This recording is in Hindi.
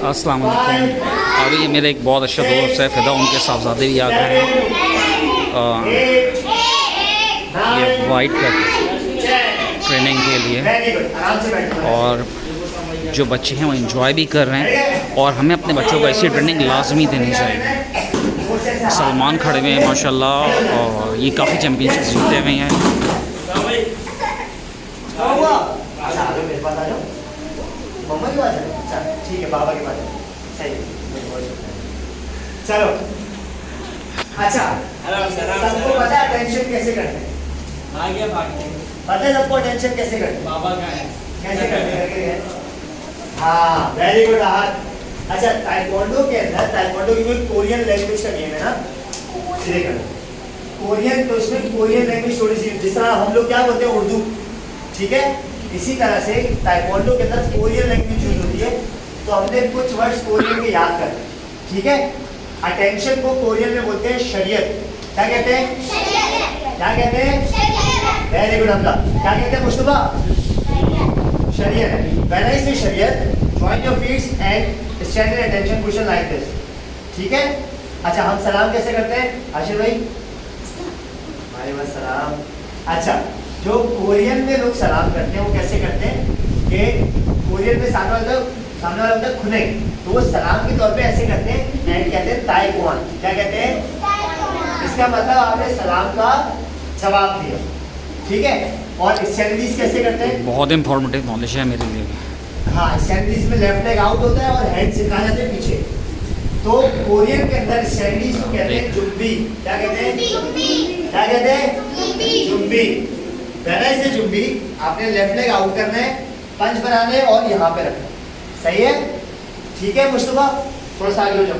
अस्सलाम वालेकुम। अभी ये मेरे एक बहुत अच्छा दोस्त है फ़िदा, उनके साहबजादे भी आ गए हैं। ये वाइट का ट्रेनिंग के लिए, और जो बच्चे हैं वो एंजॉय भी कर रहे हैं, और हमें अपने बच्चों को ऐसी ट्रेनिंग लाजमी देनी चाहिए। सलमान खड़े हुए हैं माशाल्लाह, और ये काफ़ी चैम्पियनशिप जीते हुए हैं। ठीक है, बाबा के पास सही। चलो अच्छा, सबको पता है अटेंशन कैसे करते हैं? पता है सबको अटेंशन कैसे करते हैं? बाबा का है कैसे करते हैं? हाँ, वेरी गुड आहत। अच्छा, ताइक्वांडो के अंदर, ताइक्वांडो की कोई कोरियन लैंग्वेज का गेम है ना, सीधे कर कोरियन, तो इसमें कोरियन लैंग्वेज थोड़ी सी, जिस तरह हम लोग क्या बोलते हैं उर्दू, ठीक है, इसी तरह से ताइक्वांडो के अंदर कोरियन लैंग्वेज यूज होती है। तो हमने कुछ वर्ड्स कोरियन के याद कर, ठीक है। अटेंशन को कोरियन में बोलते हैं शरीयत। क्या कहते हैं? क्या कहते हैं? वेरी गुड हमला। क्या कहते हैं मुस्तफा? शरीयत। व्हेन आई से शरीयत, join your feet and stand in attention position like this, ठीक है। अच्छा, हम सलाम कैसे करते हैं आशिर भाई? वालेकुम सलाम। अच्छा, जो कोरियन में लोग सलाम करते हैं वो कैसे करते हैं कि कोरियन में सामने वाला होता है खुने, तो वो सलाम के तौर पे ऐसे करते हैं एंड कहते हैं ताइक्वान। क्या कहते हैं? इसका मतलब आपने सलाम का जवाब दिया, ठीक है। और स्टैंडीज कैसे करते हैं? बहुत इंफॉर्मेटिव नॉलेज है मेरे लिए। हाँ, स्टैंडीज में लेफ्ट लेग आउट होता है और हैंड सिखा जाते हैं पीछे। तो कोरियन के अंदर स्टैंडीज को कहते हैं जुम्बी। क्या कहते हैं? क्या कहते हैं? जुम्बी। पहले से जुम्बी, आपने लेफ्ट लेग आउट करना है, पंच बनाने और यहाँ पे रखना, सही है, ठीक है मुस्तफा? थोड़ा सा आगे हो जाओ।